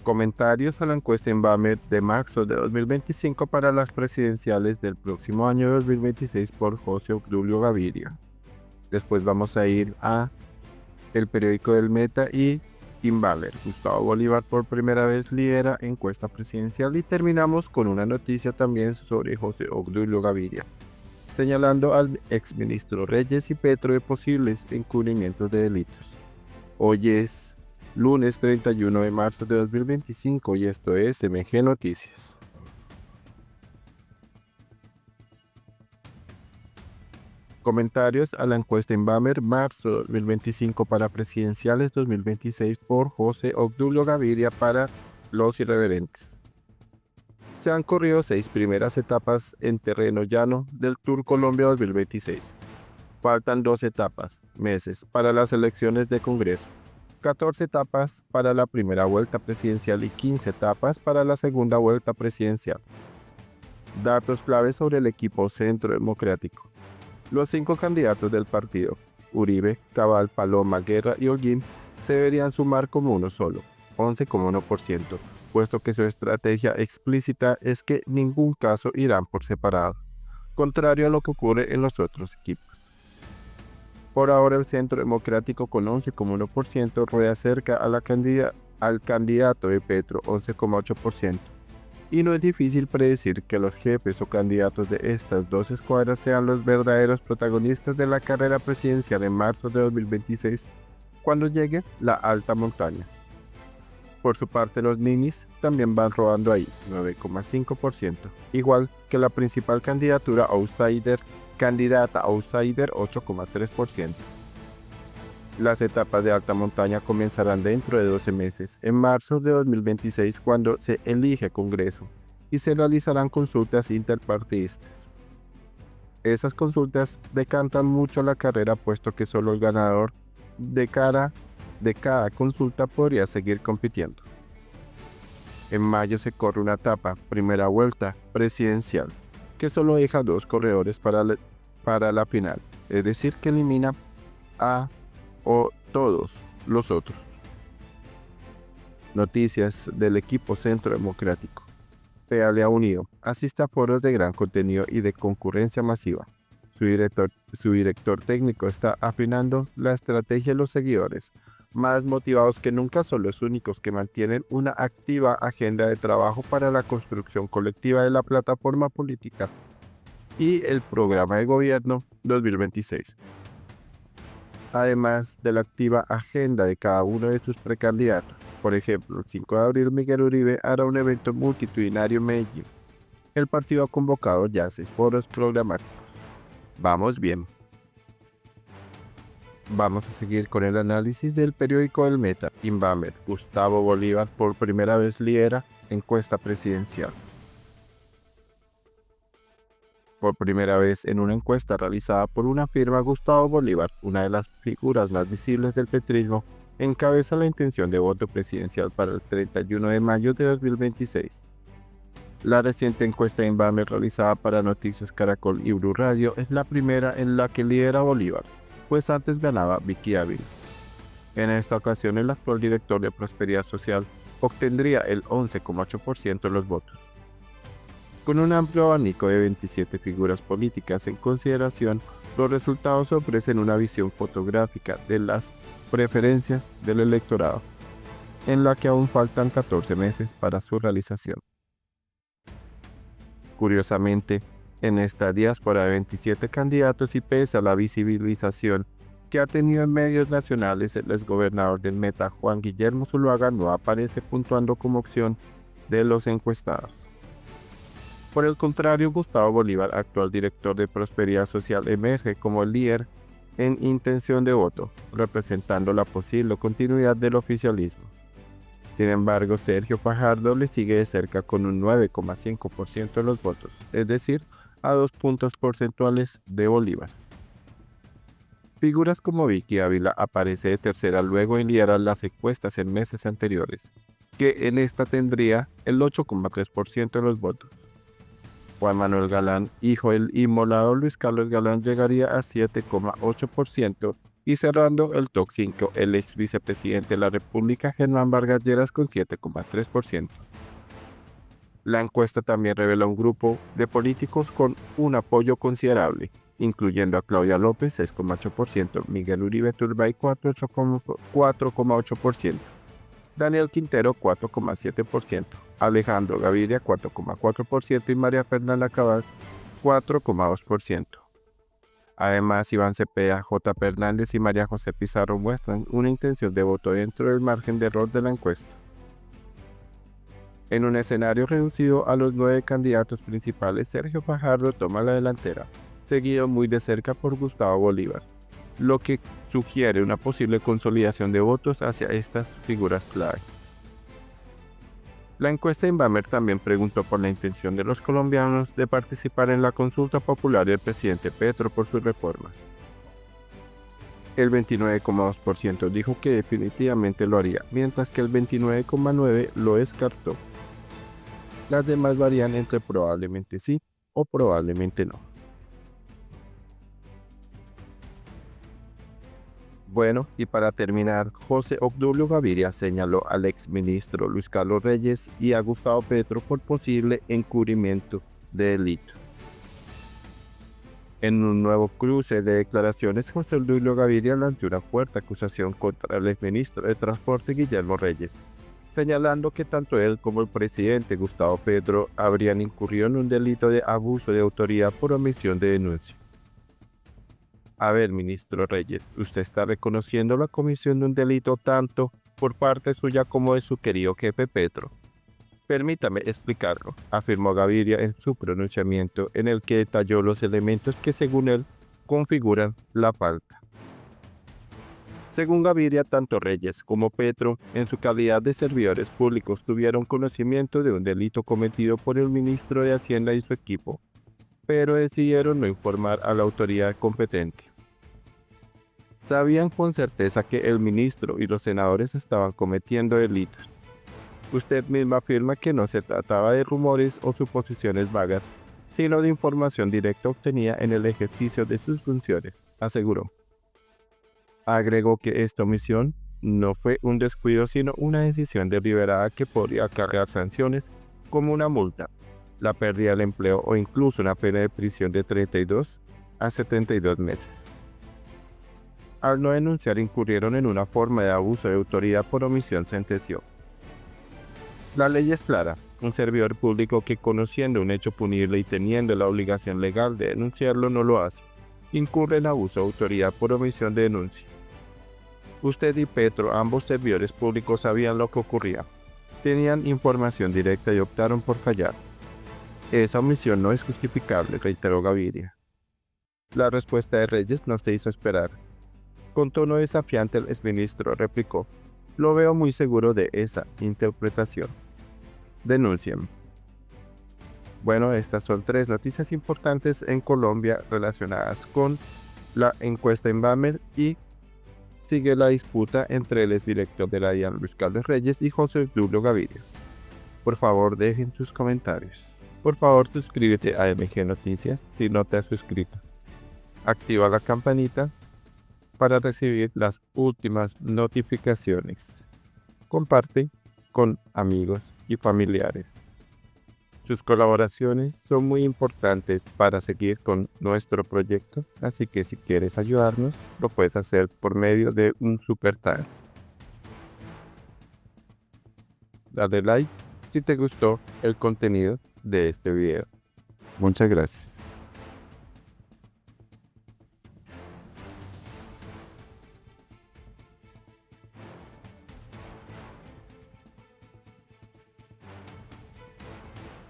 Comentarios a la encuesta Inbamer de marzo de 2025 para las presidenciales del próximo año 2026 por José Obdulio Gaviria. Después vamos a ir a El Periódico del Meta y Inbamer. Gustavo Bolívar por primera vez lidera encuesta presidencial y terminamos con una noticia también sobre José Obdulio Gaviria, señalando al exministro Reyes y Petro de posibles encubrimientos de delitos. Hoy es lunes 31 de marzo de 2025 y esto es MG Noticias. Comentarios a la encuesta Inbamer marzo 2025 para presidenciales 2026 por José Obdulio Gaviria para los irreverentes. Se han corrido 6 primeras etapas en terreno llano del Tour Colombia 2026. Faltan 2 etapas, meses, para las elecciones de Congreso. 14 etapas para la primera vuelta presidencial y 15 etapas para la segunda vuelta presidencial. Datos claves sobre el equipo Centro Democrático. Los 5 candidatos del partido, Uribe, Cabal, Paloma, Guerra y Holguín, se deberían sumar como uno solo, 11,1%, puesto que su estrategia explícita es que en ningún caso irán por separado, contrario a lo que ocurre en los otros equipos. Por ahora el Centro Democrático con 11,1% rueda cerca a al candidato de Petro, 11,8%. Y no es difícil predecir que los jefes o candidatos de estas dos escuadras sean los verdaderos protagonistas de la carrera presidencial en marzo de 2026, cuando llegue la alta montaña. Por su parte, los ninis también van rodando ahí, 9,5%, igual que la principal candidata outsider 8,3%. Las etapas de alta montaña comenzarán dentro de 12 meses, en marzo de 2026, cuando se elige Congreso, y se realizarán consultas interpartidistas. Esas consultas decantan mucho la carrera, puesto que solo el ganador de cada consulta podría seguir compitiendo. En mayo se corre una etapa, primera vuelta presidencial, que solo deja 2 corredores para la final, es decir, que elimina a o todos los otros. Noticias del equipo Centro Democrático. PA Unido asiste a foros de gran contenido y de concurrencia masiva. Su director técnico está afinando la estrategia de los seguidores, más motivados que nunca son los únicos que mantienen una activa agenda de trabajo para la construcción colectiva de la plataforma política y el programa de gobierno 2026. Además de la activa agenda de cada uno de sus precandidatos. Por ejemplo, el 5 de abril Miguel Uribe hará un evento multitudinario en Medellín. El partido ha convocado ya 6 foros programáticos. Vamos bien. Vamos a seguir con el análisis del periódico del Meta. Inbamer, Gustavo Bolívar por primera vez lidera encuesta presidencial. Por primera vez en una encuesta realizada por una firma, Gustavo Bolívar, una de las figuras más visibles del petrismo, encabeza la intención de voto presidencial para el 31 de mayo de 2026. La reciente encuesta Inbamer realizada para Noticias Caracol y Blue Radio es la primera en la que lidera Bolívar, pues antes ganaba Vicky Ávila. En esta ocasión el actual director de Prosperidad Social obtendría el 11,8% de los votos. Con un amplio abanico de 27 figuras políticas en consideración, los resultados ofrecen una visión fotográfica de las preferencias del electorado, en la que aún faltan 14 meses para su realización. Curiosamente, en esta diáspora de 27 candidatos y pese a la visibilización que ha tenido en medios nacionales, el exgobernador del Meta, Juan Guillermo Zuluaga, no aparece puntuando como opción de los encuestados. Por el contrario, Gustavo Bolívar, actual director de Prosperidad Social, emerge como el líder en intención de voto, representando la posible continuidad del oficialismo. Sin embargo, Sergio Fajardo le sigue de cerca con un 9,5% de los votos, es decir, a 2 puntos porcentuales de Bolívar. Figuras como Vicky Ávila aparece de tercera luego en liderar las encuestas en meses anteriores, que en esta tendría el 8,3% de los votos. Juan Manuel Galán, hijo del inmolado Luis Carlos Galán, llegaría a 7,8% Y cerrando el top 5, el ex vicepresidente de la República, Germán Vargas Lleras, con 7,3%. La encuesta también revela un grupo de políticos con un apoyo considerable, incluyendo a Claudia López, 6,8%, Miguel Uribe Turbay, 4,8%, Daniel Quintero, 4,7%, Alejandro Gaviria, 4,4% y María Fernanda Cabal, 4,2%. Además, Iván Cepeda, J. Hernández y María José Pizarro muestran una intención de voto dentro del margen de error de la encuesta. En un escenario reducido a los 9 candidatos principales, Sergio Fajardo toma la delantera, seguido muy de cerca por Gustavo Bolívar, lo que sugiere una posible consolidación de votos hacia estas figuras clave. La encuesta Inbamer también preguntó por la intención de los colombianos de participar en la consulta popular del presidente Petro por sus reformas. El 29,2% dijo que definitivamente lo haría, mientras que el 29,9% lo descartó. Las demás varían entre probablemente sí o probablemente no. Bueno, y para terminar, José Obdulio Gaviria señaló al exministro Luis Carlos Reyes y a Gustavo Petro por posible encubrimiento de delito. En un nuevo cruce de declaraciones, José Obdulio Gaviria lanzó una fuerte acusación contra el exministro de Transporte Guillermo Reyes, señalando que tanto él como el presidente Gustavo Petro habrían incurrido en un delito de abuso de autoridad por omisión de denuncia. A ver, ministro Reyes, usted está reconociendo la comisión de un delito tanto por parte suya como de su querido jefe Petro. Permítame explicarlo, afirmó Gaviria en su pronunciamiento, en el que detalló los elementos que según él configuran la falta. Según Gaviria, tanto Reyes como Petro, en su calidad de servidores públicos, tuvieron conocimiento de un delito cometido por el ministro de Hacienda y su equipo, pero decidieron no informar a la autoridad competente. Sabían con certeza que el ministro y los senadores estaban cometiendo delitos. Usted misma afirma que no se trataba de rumores o suposiciones vagas, sino de información directa obtenida en el ejercicio de sus funciones, aseguró. Agregó que esta omisión no fue un descuido, sino una decisión deliberada que podría acarrear sanciones como una multa, la pérdida del empleo o incluso una pena de prisión de 32 a 72 meses. Al no denunciar, incurrieron en una forma de abuso de autoridad por omisión, sentenció. La ley es clara. Un servidor público que, conociendo un hecho punible y teniendo la obligación legal de denunciarlo, no lo hace, incurre en abuso de autoridad por omisión de denuncia. Usted y Petro, ambos servidores públicos, sabían lo que ocurría. Tenían información directa y optaron por callar. Esa omisión no es justificable, reiteró Gaviria. La respuesta de Reyes no se hizo esperar. Con tono desafiante, el exministro replicó: lo veo muy seguro de esa interpretación. Denuncien. Bueno, estas son 3 noticias importantes en Colombia relacionadas con la encuesta Inbamer y sigue la disputa entre el exdirector de la DIAN, Luis Carlos Reyes, y José Obdulio Gaviria. Por favor, dejen sus comentarios. Por favor, suscríbete a MG Noticias si no te has suscrito. Activa la campanita para recibir las últimas notificaciones. Comparte con amigos y familiares. Sus colaboraciones son muy importantes para seguir con nuestro proyecto, así que si quieres ayudarnos, lo puedes hacer por medio de un super thanks. Dale like si te gustó el contenido de este video. Muchas gracias.